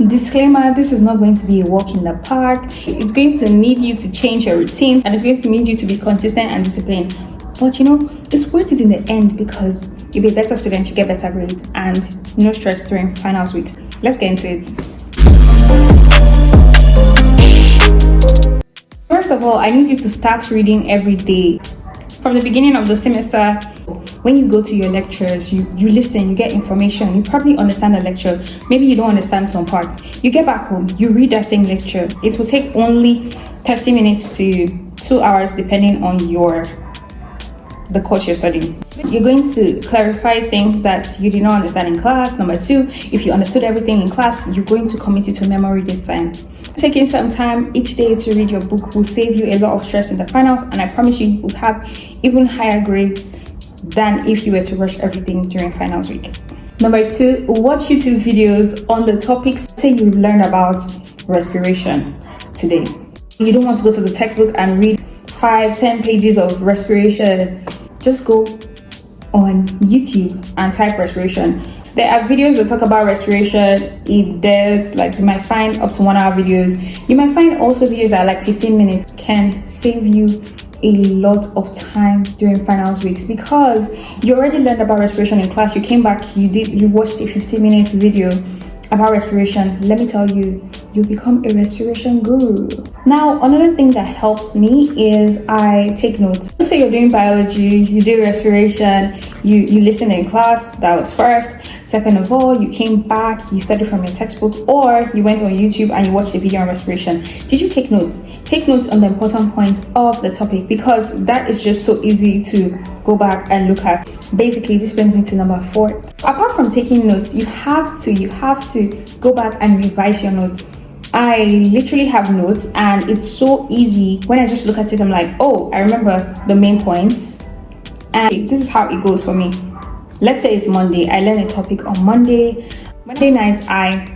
Disclaimer, this is not going to be a walk in the park. It's going to need you to change your routine, and it's going to need you to be consistent and disciplined. But it's worth it in the end, because you'll be a better student, you get better grades, and no stress during finals weeks. Let's get into it. First of all, I need you to start reading every day. From the beginning of the semester, when you go to your lectures, you listen, you get information, you probably understand the lecture. Maybe you don't understand some parts. You get back home, you read that same lecture. It will take only 30 minutes to 2 hours depending on the course you're studying. You're going to clarify things that you did not understand in class. Number 2, if you understood everything in class, you're going to commit it to memory this time. Taking some time each day to read your book will save you a lot of stress in the finals, and I promise you will have even higher grades than if you were to rush everything during finals week. Number 2, watch YouTube videos on the topics. Say you learned about respiration today. You don't want to go to the textbook and read 5-10 pages of respiration. Just go on YouTube and type respiration. There are videos that talk about respiration in depth, like you might find up to 1 hour videos. You might find also videos that are like 15 minutes. Can save you a lot of time during finals weeks, because you already learned about respiration in class. You came back, you watched a 15-minute video about respiration. Let me tell you, you become a respiration guru. Now, another thing that helps me is I take notes. Let's say you're doing biology, you do respiration, you listen in class, that was first. Second of all, you came back, you studied from your textbook, or you went on YouTube and you watched a video on respiration. Did you take notes? Take notes on the important points of the topic, because that is just so easy to go back and look at. Basically, this brings me to number 4. Apart from taking notes, you have to go back and revise your notes. I literally have notes, and it's so easy. When I just look at it, I'm like, oh, I remember the main points. And this is how it goes for me. Let's say it's Monday. I learn a topic on Monday. Monday night, I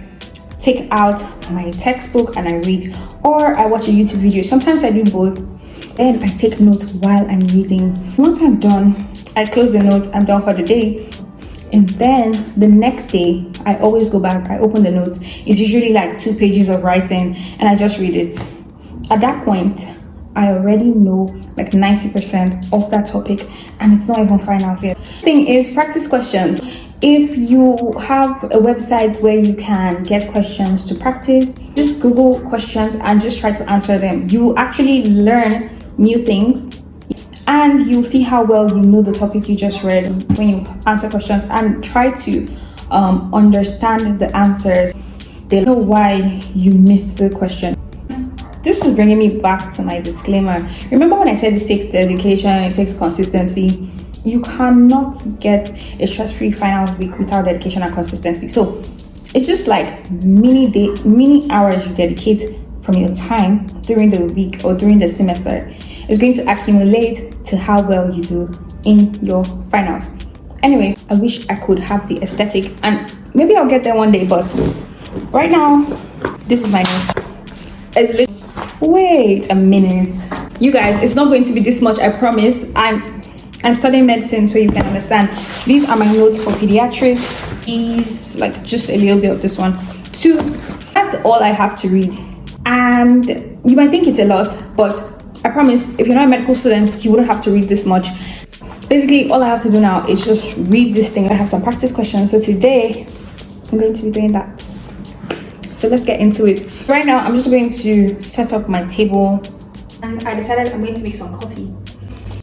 take out my textbook and I read, or I watch a YouTube video. Sometimes I do both. Then I take notes while I'm reading. Once I'm done, I close the notes. I'm done for the day. And then the next day, I always go back. I open the notes. It's usually like 2 pages of writing, and I just read it. At that point, I already know like 90% of that topic, and it's not even finals yet. The thing is, practice questions. If you have a website where you can get questions to practice, just Google questions and just try to answer them. You will actually learn new things, and you'll see how well you know the topic you just read when you answer questions, and try to understand the answers. They know why you missed the question. This is bringing me back to my disclaimer. Remember when I said this takes dedication, it takes consistency? You cannot get a stress-free finals week without dedication and consistency. So it's just like mini hours you dedicate from your time during the week or during the semester is going to accumulate to how well you do in your finals. Anyway, I wish I could have the aesthetic, and maybe I'll get there one day, but right now, this is my notes. Wait a minute. You guys, it's not going to be this much, I promise. I'm studying medicine, so you can understand. These are my notes for pediatrics. These, like, just a little bit of this one. 2, that's all I have to read. And you might think it's a lot, but I promise, if you're not a medical student, you wouldn't have to read this much. Basically, all I have to do now is just read this thing. I have some practice questions, so today, I'm going to be doing that. So let's get into it. Right now, I'm just going to set up my table, and I decided I'm going to make some coffee.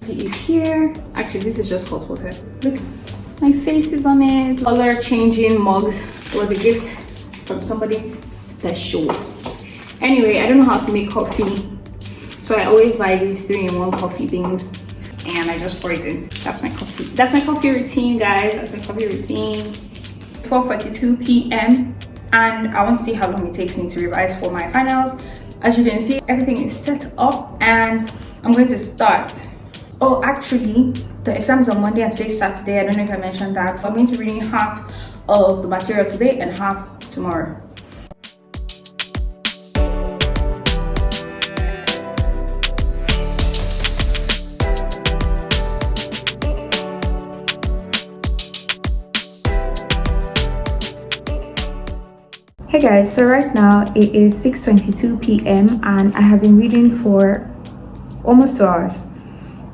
It is here. Actually, this is just hot water. Look, my face is on it. Color changing mugs. It was a gift from somebody special. Anyway, I don't know how to make coffee, so I always buy these 3-in-1 coffee things, and I just pour it in. That's my coffee. That's my coffee routine, guys. That's my coffee routine. 12:42 p.m. and I want to see how long it takes me to revise for my finals. As you can see, everything is set up, and I'm going to start. Oh, actually, the exam is on Monday and today's Saturday. I don't know if I mentioned that. So I'm going to be reading half of the material today and half tomorrow. Hey guys, so right now it is 6:22 p.m. and I have been reading for almost 2 hours.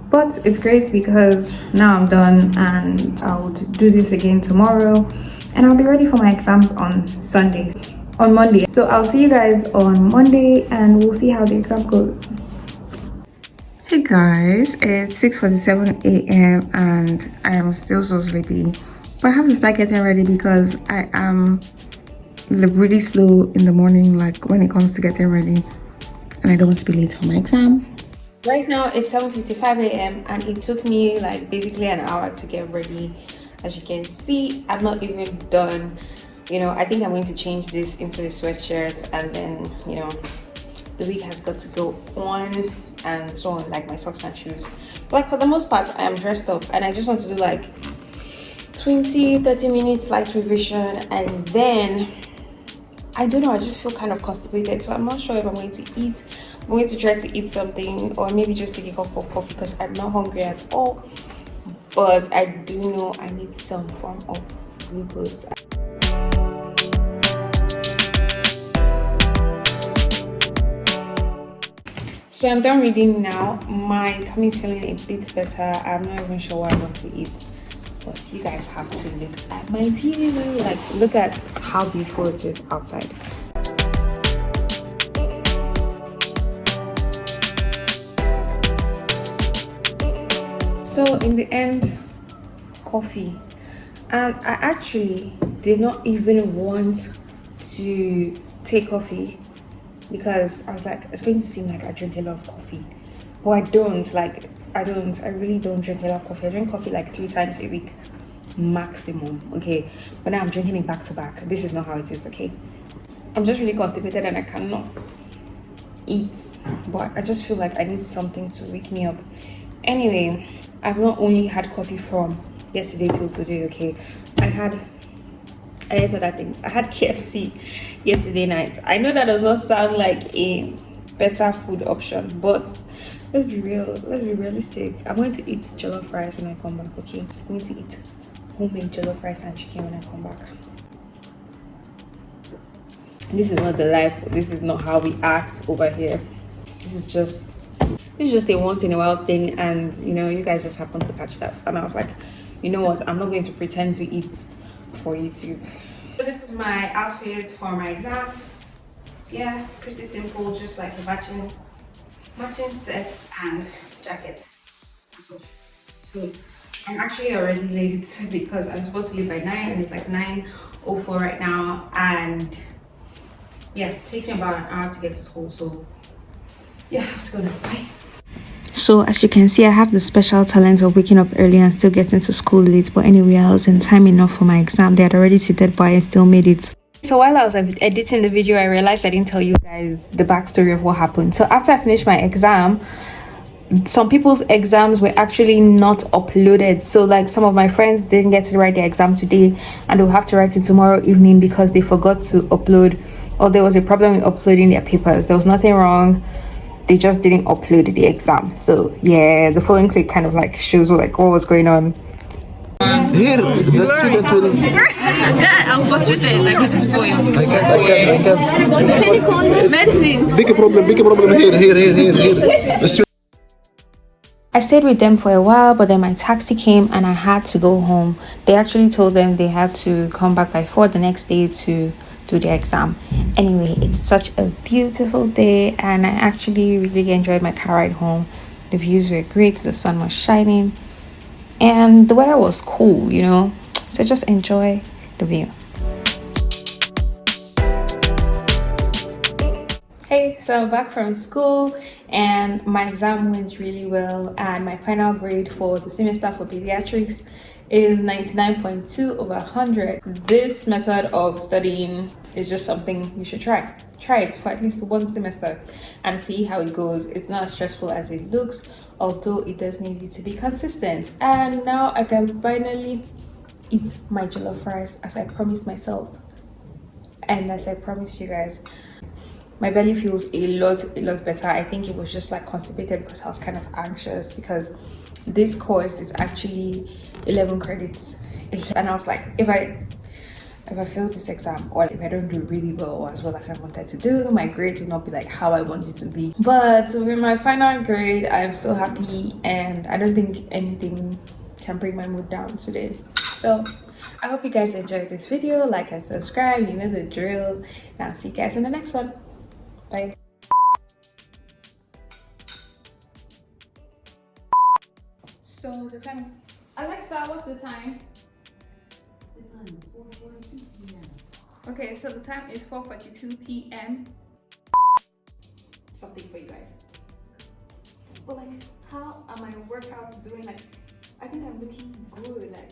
But it's great because now I'm done and I'll do this again tomorrow and I'll be ready for my exams on Monday. So I'll see you guys on Monday and we'll see how the exam goes. Hey guys, it's 6:47 a.m. and I am still so sleepy. But I have to start getting ready because I am really slow in the morning, like when it comes to getting ready, and I don't want to be late for my exam. Right now it's 7:55 a.m. and it took me like basically an hour to get ready. As you can see, I'm not even done. I think I'm going to change this into a sweatshirt and then the week has got to go on and so on, like my socks and shoes. But like for the most part I am dressed up and I just want to do like 20-30 minutes light revision, and then I don't know, I just feel kind of constipated, so I'm not sure if I'm going to eat. I'm going to try to eat something or maybe just take a cup of coffee because I'm not hungry at all, but I do know I need some form of glucose. So I'm done reading now. My tummy is feeling a bit better. I'm not even sure what I want to eat, but you guys have to look at my view. Like, look at how beautiful it is outside. So in the end, coffee. And I actually did not even want to take coffee because I was like, it's going to seem like I drink a lot of coffee, but I don't. I really don't drink a lot of coffee. I drink coffee like 3 times a week maximum, okay? But now I'm drinking it back to back. This is not how it is, okay? I'm just really constipated and I cannot eat, but I just feel like I need something to wake me up. Anyway, I've not only had coffee from yesterday till today, okay? I ate other things. I had KFC yesterday night. I know that does not sound like a better food option, but let's be real, let's be realistic. I'm going to eat jollof rice when I come back, okay? I'm going to eat homemade jollof rice and chicken when I come back. This is not the life. This is not how we act over here. This is just a once in a while thing, and you guys just happen to catch that. And I was like, you know what, I'm not going to pretend to eat for YouTube. So this is my outfit for my exam. Yeah, pretty simple, just like a matching set and jacket. So I'm actually already late because I'm supposed to leave by 9 and it's like 9:04 right now, and yeah, it takes me about an hour to get to school. So yeah, I have to go now. Bye. So as you can see, I have the special talent of waking up early and still getting to school late. But anyway, I was in time enough for my exam. They had already seated by and still made it. So while I was editing the video, I realized I didn't tell you guys the backstory of what happened. So after I finished my exam, some people's exams were actually not uploaded. So like some of my friends didn't get to write their exam today and they'll have to write it tomorrow evening because they forgot to upload, or there was a problem with uploading their papers. There was nothing wrong. They just didn't upload the exam. So yeah, the following clip kind of like shows what was going on. Here, the student will... I'm frustrated, like this is for you. I can't. Medicine. Big problem here. I stayed with them for a while, but then my taxi came and I had to go home. They actually told them they had to come back by 4 the next day to do their exam. Anyway, it's such a beautiful day and I actually really enjoyed my car ride home. The views were great, the sun was shining and the weather was cool, so just enjoy the view. Hey, so I'm back from school and my exam went really well, and my final grade for the semester for pediatrics is 99.2 over 100. This method of studying is just something you should try. Try it for at least 1 semester and see how it goes. It's not as stressful as it looks, although it does need you to be consistent. And now I can finally eat my jollof rice as I promised myself and as I promised you guys. My belly feels a lot better. I think it was just like constipated because I was kind of anxious because this course is actually 11 credits and I was like, if I if I fail this exam, or if I don't do really well or as well as I wanted to do, my grades will not be like how I want it to be. But with my final grade, I'm so happy, and I don't think anything can bring my mood down today. So I hope you guys enjoyed this video. Like and subscribe, you know the drill, and I'll see you guys in the next one. Bye. So the time is, Alexa, what's the time? The time is 4:42 p.m. Okay, so the time is 4:42 p.m. Something for you guys. But like, how are my workouts doing? Like, I think I'm looking good. Like,